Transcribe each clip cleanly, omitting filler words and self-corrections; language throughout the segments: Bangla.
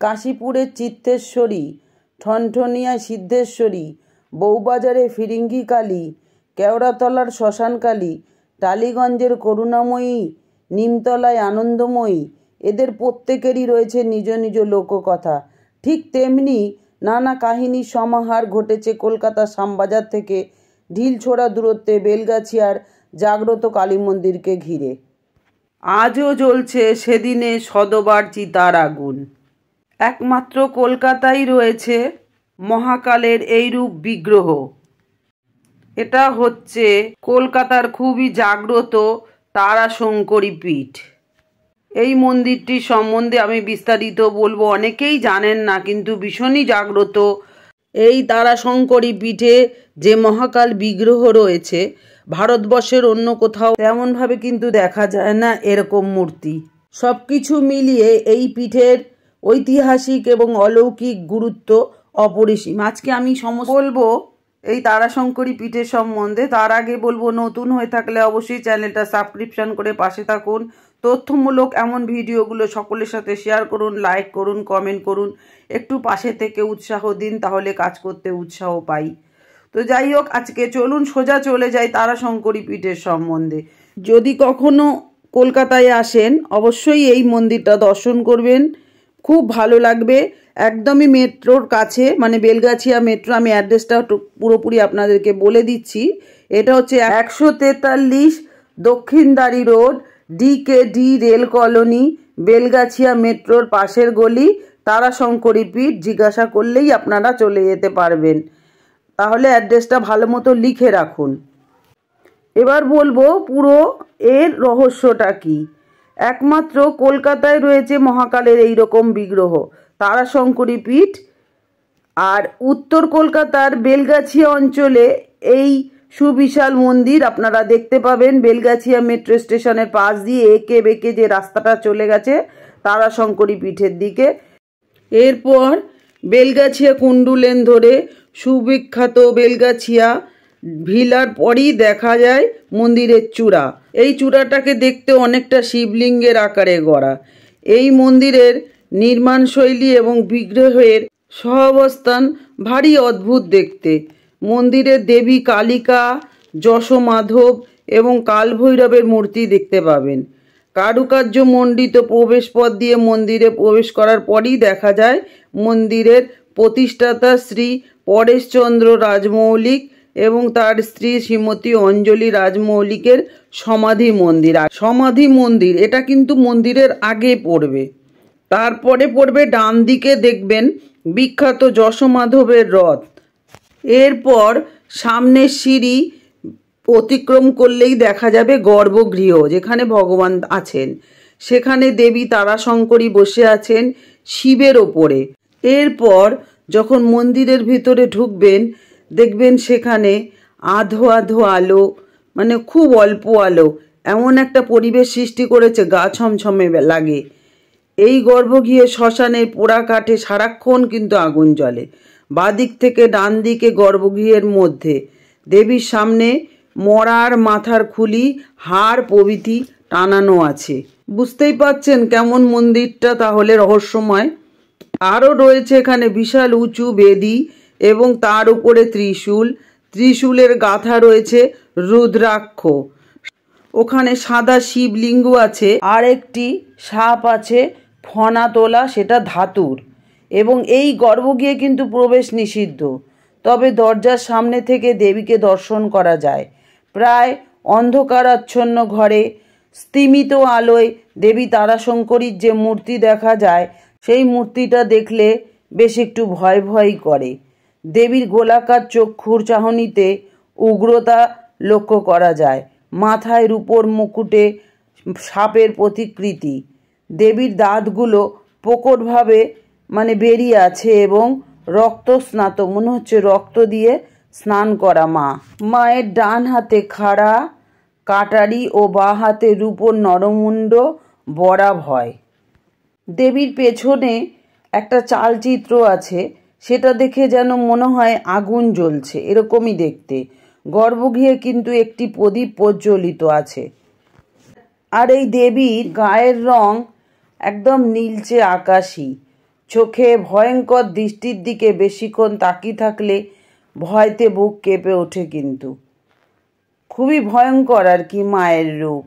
কাশীপুরের চিত্তেশ্বরী, ঠনঠনিয়ায় সিদ্ধেশ্বরী, বউবাজারে ফিরিঙ্গি কালী, কেওড়াতলার শ্মশান কালী, টালিগঞ্জের করুণাময়ী, নিমতলায় আনন্দময়ী, এদের প্রত্যেকেরই রয়েছে নিজ নিজ লোককথা। ঠিক তেমনি নানা কাহিনীর সমাহার ঘটেছে কলকাতা শ্যামবাজার থেকে ঢিলছোড়া দূরত্বে বেলগাছিয়ার জাগ্রত কালী মন্দিরকে ঘিরে। আজও জ্বলছে সেদিনে সদবার চিতার আগুন। একমাত্র কলকাতায় রয়েছে মহাকালের এইরূপ বিগ্রহ। এটা হচ্ছে কলকাতার খুবই জাগ্রত তারাশঙ্করী পীঠ। এই মন্দিরটি সম্বন্ধে আমি বিস্তারিত বলবো, অনেকেই জানেন না, কিন্তু ভীষণই জাগ্রত। এই তারাশঙ্করী পীঠে যে মহাকাল বিগ্রহ রয়েছে, ভারতবর্ষের অন্য কোথাও তেমনভাবে কিন্তু দেখা যায় না এরকম মূর্তি। সব কিছু মিলিয়ে এই পীঠের ঐতিহাসিক এবং অলৌকিক গুরুত্ব অপরিসীম। আজকে আমি বলবো এই তারাশঙ্করী পীঠের সম্বন্ধে। তার আগে বলবো, নতুন হয়ে থাকলে অবশ্যই চ্যানেলটা সাবস্ক্রিপশন করে পাশে থাকুন। তথ্যমূলক এমন ভিডিওগুলো সকলের সাথে শেয়ার করুন, লাইক করুন, কমেন্ট করুন, একটু পাশে থেকে উৎসাহ দিন, তাহলে কাজ করতে উৎসাহ পাই। তো যাই হোক, আজকে চলুন সোজা চলে যাই তারাশঙ্করী পীঠের সম্বন্ধে। যদি কখনো কলকাতায় আসেন অবশ্যই এই মন্দিরটা দর্শন করবেন, খুব ভালো লাগবে। একদমই মেট্রোর কাছে, মানে বেলগাছিয়া মেট্রো। আমি অ্যাড্রেসটা পুরোপুরি আপনাদেরকে বলে দিচ্ছি। এটা হচ্ছে 143 Dakshindari road, DKD rail colony, Belgachia মেট্রোর পাশের গলি, তারাশঙ্করী পীঠ। জিজ্ঞাসা করলেই আপনারা চলে যেতে পারবেন। তাহলে অ্যাড্রেসটা ভালো মতো লিখে রাখুন। এবার বলবো পুরো এর রহস্যটা কি। একমাত্র কলকাতায় রয়েছে মহাকালের এইরকম বিগ্রহ, তারাশঙ্করী পীঠ। আর উত্তর কলকাতার বেলগাছিয়া অঞ্চলে এই সুবিশাল মন্দির আপনারা দেখতে পাবেন। বেলগাছিয়া মেট্রো স্টেশনের পাশ দিয়ে এঁকে বেঁকে যে রাস্তাটা চলে গেছে তারাশঙ্করী পীঠের দিকে, এরপর বেলগাছিয়া কুণ্ডু লেন ধরে সুবিখ্যাত বেলগাছিয়া ভিলার পরই দেখা যায় মন্দিরের চূড়া। এই চূড়াটাকে দেখতে অনেকটা শিবলিঙ্গের আকারে গড়া। এই মন্দিরের নির্মাণশৈলী এবং বিগ্রহের সহাবস্থান ভারী অদ্ভুত দেখতে। মন্দিরের দেবী কালিকা, যশোমাধব এবং কালভৈরবের মূর্তি দেখতে পাবেন। কারুকার্য মণ্ডিত প্রবেশপথ দিয়ে মন্দিরে প্রবেশ করার পরই দেখা যায় মন্দিরের প্রতিষ্ঠাতা শ্রী পরেশচন্দ্র রাজমৌলিক এবং তার স্ত্রী শ্রীমতী অঞ্জলি রাজমৌলিকের সমাধি মন্দির। সমাধি মন্দির এটা কিন্তু মন্দিরের আগে পড়বে। তারপরে পড়বে ডান দিকে, দেখবেন বিখ্যাত যশোমাধবের রথ। এরপর সামনের সিঁড়ি অতিক্রম করলেই দেখা যাবে গর্ভগৃহ, যেখানে ভগবান আছেন। সেখানে দেবী তারাশঙ্করী বসে আছেন শিবের ওপরে। এরপর যখন মন্দিরের ভিতরে ঢুকবেন, দেখবেন সেখানে আধো আধো আলো, মানে খুব অল্প আলো, এমন একটা পরিবেশ সৃষ্টি করেছে গা ছমছমে লাগে। এই গর্ভগৃহে শ্মশানের পোড়া কাঠে সারাক্ষণ কিন্তু আগুন জ্বলে। বাদিক থেকে ডান দিকে গর্ভগৃহের মধ্যে দেবীর সামনে মরার মাথার খুলি, হাড় প্রভৃতি টানানো আছে। বুঝতেই পাচ্ছেন কেমন মন্দিরটা তাহলে রহস্যময়। আরও রয়েছে এখানে বিশাল উঁচু বেদি এবং তার উপরে ত্রিশূল। ত্রিশূলের গাথা রয়েছে রুদ্রাক্ষ। ওখানে সাদা শিবলিঙ্গ আছে, আর একটি সাপ আছে ফনা তোলা, সেটা ধাতুর। এবং এই গর্ভগৃহে কিন্তু প্রবেশ নিষিদ্ধ, তবে দরজার সামনে থেকে দেবীকে দর্শন করা যায়। প্রায় অন্ধকারাচ্ছন্ন ঘরে স্তিমিত আলোয় দেবী তারাশঙ্করীর যে মূর্তি দেখা যায়, সেই মূর্তিটা দেখলে বেশ একটু ভয় ভয় করে। দেবীর গোলাকার চক্ষুর চাহনিতে উগ্রতা লক্ষ্য করা যায়। মাথায় রূপোর মুকুটে সাপের প্রতিকৃতি। দেবীর দাঁতগুলো প্রকটভাবে বেরিয়ে আছে এবং রক্ত স্নাত, মনে হচ্ছে রক্ত দিয়ে স্নান করা মা। মায়ের ডান হাতে খাড়া কাটারি ও বাঁ হাতে রূপোর নরমুণ্ড বরাব হয়। দেবীর পেছনে একটা চালচিত্র আছে, সেটা দেখে যেন মনে হয় আগুন জ্বলছে, এরকমই দেখতে। গর্ভগৃহে কিন্তু একটি প্রদীপ প্রজ্বলিত আছে। আর এই দেবীর গায়ের রং একদম নীলচে আকাশি। চোখে ভয়ঙ্কর দৃষ্টির দিকে বেশিক্ষণ তাকিয়ে থাকলে ভয়তে বুক কেঁপে ওঠে। কিন্তু খুবই ভয়ঙ্কর আর কি মায়ের রূপ।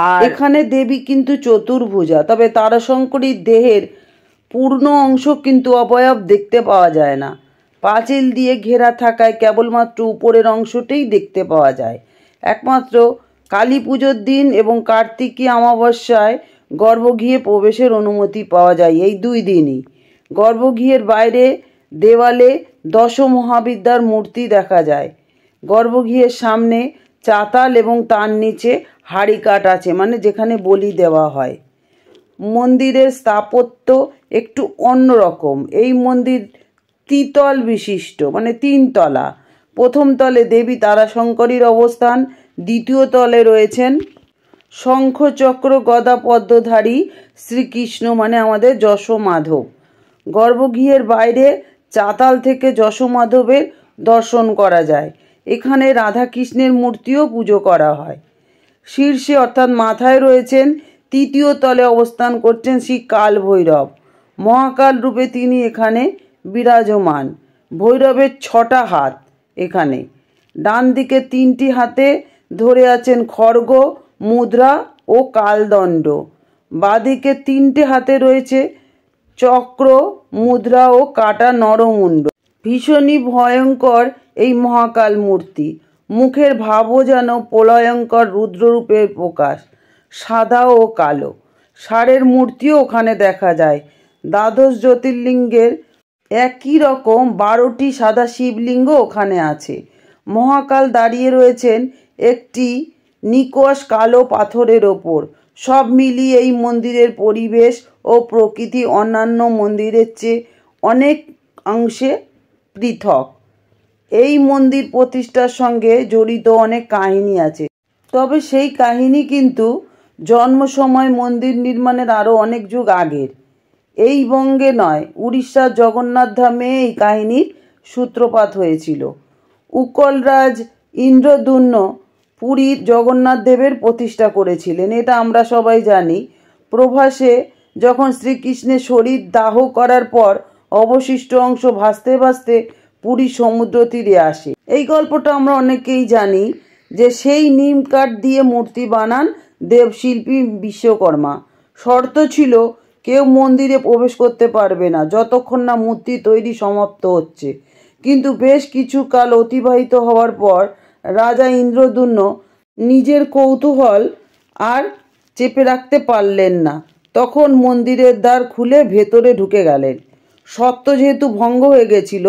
আর এখানে দেবী কিন্তু চতুর্ভুজা, তবে তারাশঙ্করীর দেহের পূর্ণ অংশ কিন্তু অবয়ব দেখতে পাওয়া যায় না। পাঁচিল দিয়ে ঘেরা থাকায় কেবলমাত্র উপরের অংশটাই দেখতে পাওয়া যায়। একমাত্র কালী পুজোর দিন এবং কার্তিকী অমাবস্যায় গর্ভগৃহে প্রবেশের অনুমতি পাওয়া যায়। এই 2 দিনই গর্ভগৃহের বাইরে দেওয়ালে দশ মহাবিদ্যার মূর্তি দেখা যায়। গর্ভগৃহের সামনে চাতাল এবং তার নিচে হাড়িকাঠ আছে, মানে যেখানে বলি দেওয়া হয়। মন্দিরের স্থাপত্য একটু অন্যরকম। এই মন্দির ত্রিতল বিশিষ্ট, মানে 3 তলা। প্রথম তলে দেবী তারাশঙ্করীর অবস্থান, দ্বিতীয় তলে রয়েছেন শঙ্খ চক্র গদা পদ্মধারী শ্রীকৃষ্ণ, মানে আমাদের যশোমাধব। গর্ভগৃহের বাইরে চাতাল থেকে যশোমাধবের দর্শন করা যায়। এখানে রাধাকৃষ্ণের মূর্তিও পুজো করা হয়। শীর্ষে অর্থাৎ মাথায় রয়েছেন, তৃতীয় তলে অবস্থান করছেন শ্রী কাল ভৈরব। মহাকাল রূপে তিনি এখানে বিরাজমান। ভৈরবের 6টা হাত এখানে। ডান দিকে 3টি হাতে ধরে আছেন খড়গ, মুদ্রা ও কালদণ্ড। বাঁদিকে 3টে হাতে রয়েছে চক্র, মুদ্রা ও কাটা নরমুণ্ড। ভীষণই ভয়ঙ্কর এই মহাকাল মূর্তি। মুখের ভাবও যেন প্রলয়ঙ্কর রুদ্ররূপের প্রকাশ, সাদা ও কালো। ষাঁড়ের মূর্তিও ওখানে দেখা যায়। দ্বাদশ জ্যোতির্লিঙ্গের একই রকম 12টি সাদা শিবলিঙ্গ ওখানে আছে। মহাকাল দাঁড়িয়ে রয়েছেন একটি নিকষ কালো পাথরের ওপর। সব মিলিয়ে এই মন্দিরের পরিবেশ ও প্রকৃতি অন্যান্য মন্দিরের চেয়ে অনেক অংশে পৃথক। এই মন্দির প্রতিষ্ঠার সঙ্গে জড়িত অনেক কাহিনী আছে, তবে সেই কাহিনী কিন্তু জন্ম সময় মন্দির নির্মাণের আরও অনেক যুগ আগের। এই বঙ্গে নয়, উড়িষ্যার জগন্নাথ ধামে এই কাহিনীর সূত্রপাত হয়েছিল। উৎকলরাজ ইন্দ্রদ্যুম্ন পুরীর জগন্নাথ দেবের প্রতিষ্ঠা করেছিলেন, এটা আমরা সবাই জানি। প্রভাসে যখন শ্রীকৃষ্ণের শরীর দাহ করার পর অবশিষ্ট অংশ ভাসতে ভাসতে পুরী সমুদ্র তীরে আসে। এই গল্পটা আমরা অনেকেই জানি যে সেই নিম কাঠ দিয়ে মূর্তি বানান দেবশিল্পী বিশ্বকর্মা। শর্ত ছিল কেউ মন্দিরে প্রবেশ করতে পারবে না যতক্ষণ না মূর্তি তৈরি সমাপ্ত হচ্ছে। কিন্তু বেশ কিছু কাল অতিবাহিত হওয়ার পর রাজা ইন্দ্রদ্যুম্ন নিজের কৌতূহল আর চেপে রাখতে পারলেন না। তখন মন্দিরের দ্বার খুলে ভেতরে ঢুকে গেলেন। সত্য যেহেতু ভঙ্গ হয়ে গেছিল,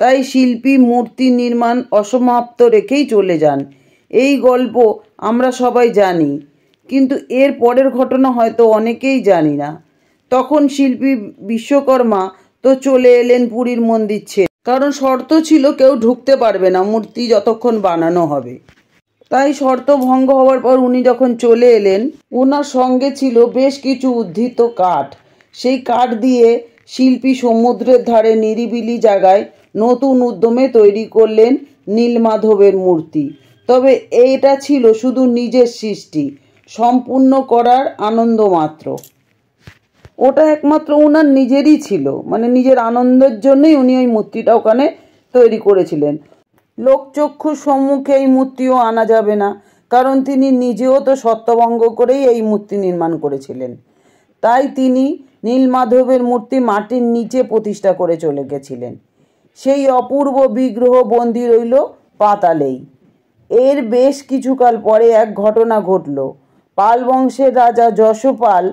তাই শিল্পী মূর্তি নির্মাণ অসমাপ্ত রেখেই চলে যান। এই গল্প আমরা সবাই জানি, কিন্তু এর পরের ঘটনা হয়তো অনেকেই জানি না। তখন শিল্পী বিশ্বকর্মা তো চলে এলেন পুরীর মন্দির ছেড়ে, কারণ শর্ত ছিল কেউ ঢুকতে পারবে না মূর্তি যতক্ষণ বানানো হবে। তাই শর্ত ভঙ্গ হওয়ার পর উনি যখন চলে এলেন, ওনার সঙ্গে ছিল বেশ কিছু উদ্ধৃত কাঠ। সেই কাঠ দিয়ে শিল্পী সমুদ্রের ধারে নিরিবিলি জায়গায় নতুন উদ্যমে তৈরি করলেন নীলমাধবের মূর্তি। তবে এটা ছিল শুধু নিজের সৃষ্টি, সম্পূর্ণ করার আনন্দ মাত্র। ওটা একমাত্র ওনার নিজেরই ছিল, মানে নিজের আনন্দের জন্যই উনি ওই মূর্তিটা ওখানে তৈরি করেছিলেন। লোকচক্ষুর সম্মুখে এই মূর্তিও আনা যাবে না, কারণ তিনি নিজেও তো সত্যভঙ্গ করেই এই মূর্তি নির্মাণ করেছিলেন। তাই তিনি নীলমাধবের মূর্তি মাটির নিচে প্রতিষ্ঠা করে চলে গেছিলেন। সেই অপূর্ব বিগ্রহ বন্দী রইল পাতালেই। এর বেশ কিছুকাল পরে এক ঘটনা ঘটল। পাল বংশের রাজা যশপাল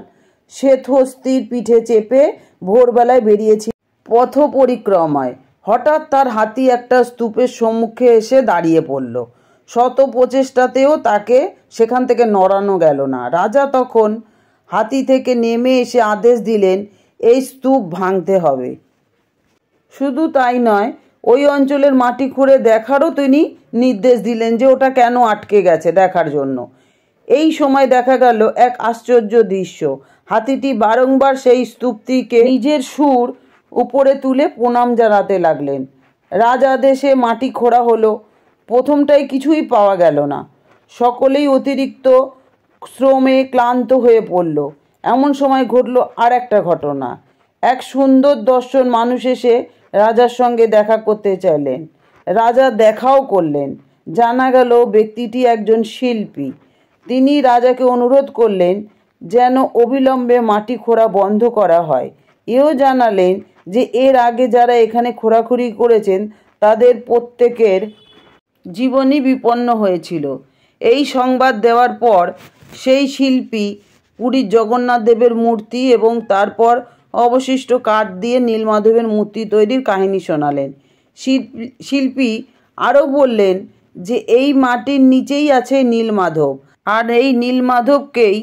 শ্বেতহস্তীর পিঠে চেপে ভোরবেলায় বেরিয়েছিল পথ পরিক্রমায়। হঠাৎ তার হাতি একটা স্তূপের সম্মুখে এসে দাঁড়িয়ে পড়ল। শত প্রচেষ্টাতেও তাকে সেখান থেকে নড়ানো গেল না। রাজা তখন হাতি থেকে নেমে এসে আদেশ দিলেন, এই স্তূপ ভাঙতে হবে। শুধু তাই নয়, ওই অঞ্চলের মাটি খুঁড়ে দেখারও তিনি নির্দেশ দিলেন যে ওটা কেন আটকে গেছে দেখার জন্য। এই সময় দেখা গেল এক আশ্চর্য দৃশ্য। হাতিটি বারংবার সেই স্তূপটিকে নিজের সুর উপরে তুলে প্রণাম জানাতে লাগলেন। রাজাদেশে মাটি খোঁড়া হলো, প্রথমটাই কিছুই পাওয়া গেল না। সকলেই অতিরিক্ত শ্রমে ক্লান্ত হয়ে পড়ল। এমন সময় ঘটল আর একটা ঘটনা। এক সুন্দর দর্শন মানুষ এসে রাজার সঙ্গে দেখা করতে চাইলেন। রাজা দেখাও করলেন। জানা গেল ব্যক্তিটি একজন শিল্পী। তিনি রাজাকে অনুরোধ করলেন যেন অবিলম্বে মাটি খোঁড়া বন্ধ করা হয়। এও জানালেন যে এর আগে যারা এখানে খোঁড়াখুড়ি করেছেন তাদের প্রত্যেকের জীবনই বিপন্ন হয়েছিল। এই সংবাদ দেওয়ার পর সেই শিল্পী পুরীর জগন্নাথ দেবের মূর্তি এবং তারপর অবশিষ্ট কাঠ দিয়ে নীলমাধবের মূর্তি তৈরির কাহিনী শোনালেন। শিল্পী আরও বললেন যে এই মাটির নিচেই আছে নীলমাধব, আর এই নীলমাধবকেই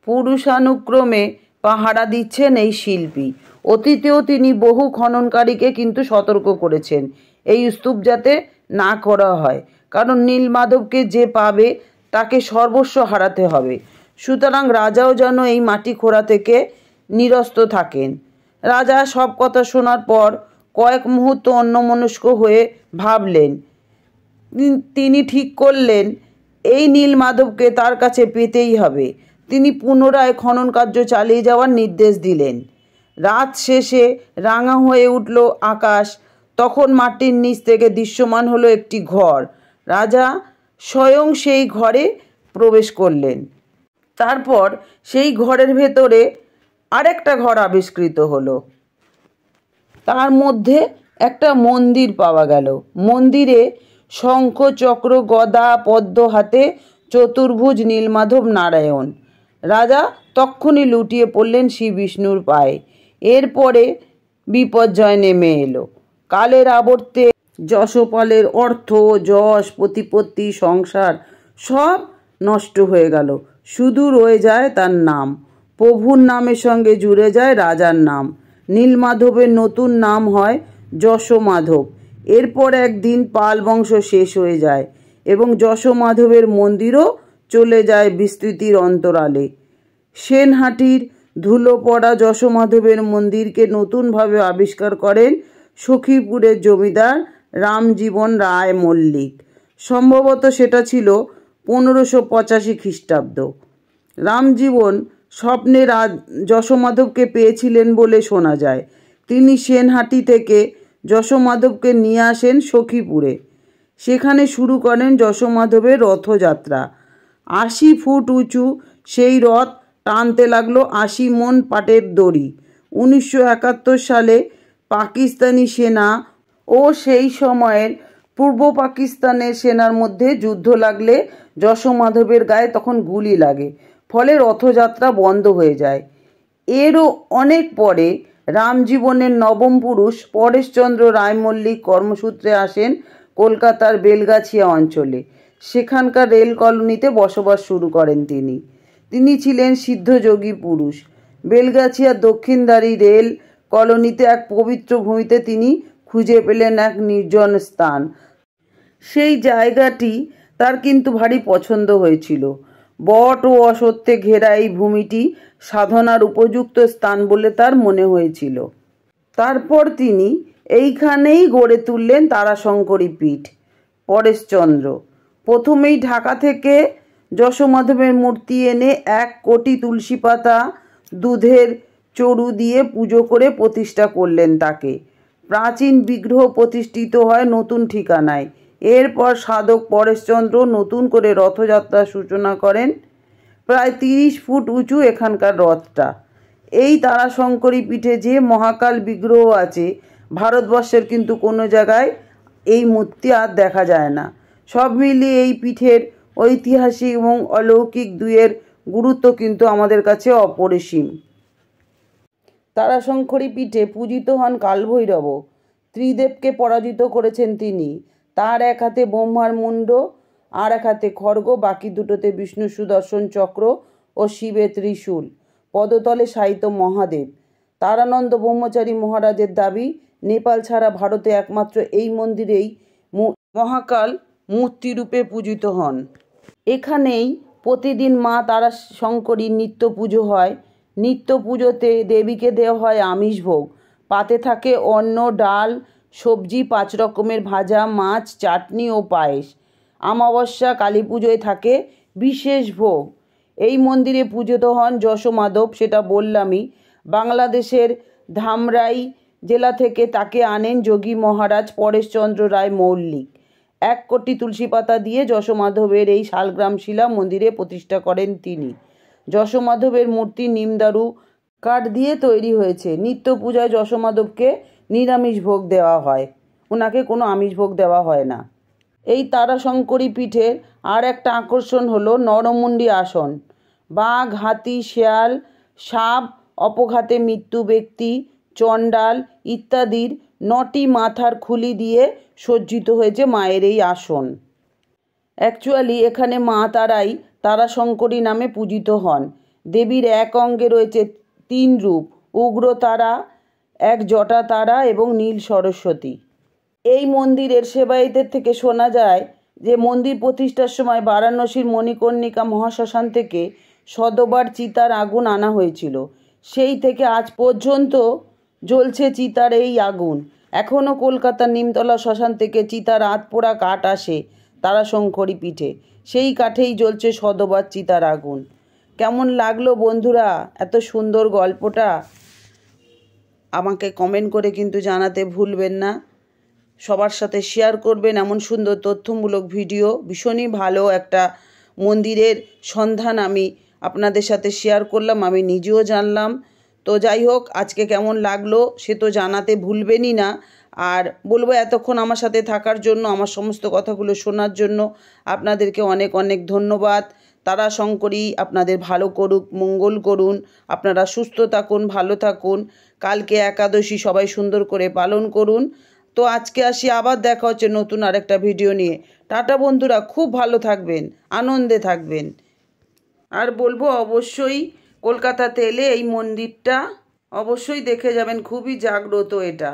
পুরুষানুক্রমে পাহারা দিচ্ছেন এই শিল্পী। অতীতেও তিনি বহু খননকারীকে কিন্তু সতর্ক করেছেন এই স্তূপ যাতে না করা হয়, কারণ নীলমাধবকে যে পাবে তাকে সর্বস্ব হারাতে হবে। সুতরাং রাজাও যেন এই মাটি খোঁড়া থেকে নিরস্ত থাকেন। রাজা সব কথা শোনার পর কয়েক মুহূর্ত অন্যমনস্ক হয়ে ভাবলেন। তিনি ঠিক করলেন এই নীলমাধবকে তার কাছে পেতেই হবে। তিনি পুনরায় খনন কার্য চালিয়ে যাওয়ার নির্দেশ দিলেন। রাত শেষে রাঙা হয়ে উঠল আকাশ। তখন মাটির নিচ থেকে দৃশ্যমান হলো একটি ঘর। রাজা স্বয়ং সেই ঘরে প্রবেশ করলেন। তারপর সেই ঘরের ভেতরে আরেকটা ঘর আবিষ্কৃত হলো। তার মধ্যে একটা মন্দির পাওয়া গেল। মন্দিরে শঙ্খ, চক্র, গদা, পদ্ম হাতে চতুর্ভুজ নীলমাধব নারায়ণ। রাজা তক্ষুনি লুটিয়ে পড়লেন শ্রী বিষ্ণুর পায়ে। এরপরে বিপর্যয় নেমে এলো। কালের আবর্তে যশপালের অর্থ, যশ, প্রতিপত্তি, সংসার সব নষ্ট হয়ে গেল। শুধু রয়ে যায় তার নাম। প্রভুর নামের সঙ্গে জুড়ে যায় রাজার নাম। নীলমাধবের নতুন নাম হয় যশোমাধব। এরপর একদিন পাল বংশ শেষ হয়ে যায় এবং যশোমাধবের মন্দিরও চলে যায় বিস্তৃতির অন্তরালে। সেনহাটির ধুলো পড়া যশোমাধবের মন্দিরকে নতুনভাবে আবিষ্কার করেন সখীপুরের জমিদার রামজীবন রায় মল্লিক। সম্ভবত সেটা ছিল 1585 খ্রিস্টাব্দ। রামজীবন স্বপ্নে যশোমাধবকে পেয়েছিলেন বলে শোনা যায়। তিনি সেনহাটি থেকে যশোমাধবকে নিয়ে আসেন সখীপুরে। সেখানে শুরু করেন যশোমাধবের রথযাত্রা। 80 ফুট উঁচু সেই রথ টানতে লাগলো 80 মণ পাটের দড়ি। 1971 সালে পাকিস্তানি সেনা ও সেই সময়ের পূর্ব পাকিস্তানের সেনার মধ্যে যুদ্ধ লাগলে যশোমাধবের গায়ে তখন গুলি লাগে, ফলে রথযাত্রা বন্ধ হয়ে যায়। এরও অনেক পরে রামজীবনের নবম পুরুষ পরেশচন্দ্র রায় মল্লিক কর্মসূত্রে আসেন কলকাতার বেলগাছিয়া অঞ্চলে। সেখানকার রেল কলোনিতে বসবাস শুরু করেন তিনি ছিলেন সিদ্ধযোগী পুরুষ। বেলগাছিয়ার দক্ষিণদ্বারী রেল কলোনিতে এক পবিত্র ভূমিতে তিনি খুঁজে পেলেন এক নির্জন স্থান। সেই জায়গাটি তার কিন্তু ভারী পছন্দ হয়েছিল। বট ও অসত্যে ঘেরা এই ভূমিটি সাধনার উপযুক্ত স্থান বলে তার মনে হয়েছিল। তারপর তিনি এইখানেই গড়ে তুললেন তারাশঙ্করী পীঠ। পরেশচন্দ্র প্রথমেই ঢাকা থেকে যশোমাধবের মূর্তি এনে 1 কোটি তুলসী পাতা, দুধের চড়ু দিয়ে পুজো করে প্রতিষ্ঠা করলেন তাকে। প্রাচীন বিগ্রহ প্রতিষ্ঠিত হয় নতুন ঠিকানায়। এরপর সাধক পরেশচন্দ্র নতুন করে রথযাত্রার সূচনা করেন। প্রায় 30 ফুট উঁচু এখানকার রথটা। এই তারাশঙ্করী পীঠে যে মহাকাল বিগ্রহ আছে, ভারতবর্ষের কিন্তু কোনো জায়গায় এই মূর্তি আর দেখা যায় না। সব মিলিয়ে এই পীঠের ঐতিহাসিক এবং অলৌকিক দুয়ের গুরুত্ব কিন্তু আমাদের কাছে অপরিসীম। তারাশঙ্করী পীঠে পূজিত হন কালভৈরব। ত্রিদেবকে পরাজিত করেছেন তিনি। তার এক হাতে ব্রহ্মার মুণ্ড, আর এক হাতে খড়গ, বাকি দুটোতে বিষ্ণু সুদর্শন চক্র ও শিবের ত্রিশূল। পদতলে শায়িত মহাদেব। তারানন্দ ব্রহ্মচারী মহারাজের দাবি, নেপাল ছাড়া ভারতে একমাত্র এই মন্দিরেই মহাকাল মূর্তিরূপে পূজিত হন। এখানেই প্রতিদিন মা তারাশঙ্করীর নিত্য পুজো হয়। নিত্য পুজোতে দেবীকে দেওয়া হয় আমিষ ভোগ। পাতে থাকে অন্ন, ডাল, সবজি, 5 রকমের ভাজা, মাছ, চাটনি ও পায়েস। অমাবস্যা, কালী পুজোয় থাকে বিশেষ ভোগ। এই মন্দিরে পূজিত হন যশোমাধব, সেটা বললামই। বাংলাদেশের ধামরাই জেলা থেকে তাকে আনেন যোগী মহারাজ পরেশচন্দ্র রায় মৌলিক। 1 কোটি তুলসী পাতা দিয়ে যশোমাধবের এই শালগ্রাম শিলা মন্দিরে প্রতিষ্ঠা করেন তিনি। যশোমাধবের মূর্তি নিমদারু কাঠ দিয়ে তৈরি হয়েছে। নিত্য পূজায় যশোমাধবকে নিরামিষ ভোগ দেওয়া হয়, ওনাকে কোনো আমিষ ভোগ দেওয়া হয় না। এই তারাশঙ্করী পীঠের আর একটা আকর্ষণ হলো নরমুণ্ডী আসন। বাঘ, হাতি, শেয়াল, সাপ, অপঘাতে মৃত্যু ব্যক্তি, চণ্ডাল ইত্যাদির 9টি মাথার খুলি দিয়ে সজ্জিত হয়েছে মায়ের এই আসন। অ্যাকচুয়ালি এখানে মা তারাই তারাশঙ্করী নামে পূজিত হন। দেবীর এক অঙ্গে রয়েছে 3 রূপ, উগ্র তারা, এক জটা তারা এবং নীল সরস্বতী। এই মন্দিরের সেবায়েতদের থেকে শোনা যায় যে মন্দির প্রতিষ্ঠার সময় বারাণসীর মণিকর্ণিকা মহাশ্মশান থেকে শতবার চিতার আগুন আনা হয়েছিল। সেই থেকে আজ পর্যন্ত জ্বলছে চিতার এই আগুন। এখনও কলকাতার নিমতলা শ্মশান থেকে চিতার আধপোড়া কাঠ আসে তারাশঙ্করী পীঠে, সেই কাঠেই জ্বলছে শতবার চিতার আগুন। কেমন লাগলো বন্ধুরা এত সুন্দর গল্পটা? আমাকে কমেন্ট করে কিন্তু জানাতে ভুলবেন না। সবার সাথে শেয়ার করবেন এমন সুন্দর তথ্যমূলক ভিডিও। ভীষণই ভালো একটা মন্দিরের সন্ধান আমি আপনাদের সাথে শেয়ার করলাম, আমি নিজেও জানলাম। তো যাই হোক, আজকে কেমন লাগলো সে তো জানাতে ভুলবেনই না। আর বলবো এতক্ষণ আমার সাথে থাকার জন্য, আমার সমস্ত কথাগুলো শোনার জন্য আপনাদেরকে অনেক অনেক ধন্যবাদ। তারাশঙ্করী আপনাদের ভালো করুক, মঙ্গল করুন, আপনারা সুস্থ থাকুন, ভালো থাকুন। কালকে একাদশী সবাই সুন্দর করে পালন করুন। তো আজকে আসি, আবার দেখা হচ্ছে নতুন আরেকটা ভিডিও নিয়ে। টাটা বন্ধুরা, খুব ভালো থাকবেন, আনন্দে থাকবেন। আর বলবো অবশ্যই কলকাতাতে এলে এই মন্দিরটা অবশ্যই দেখে যাবেন, খুবই জাগ্রত এটা।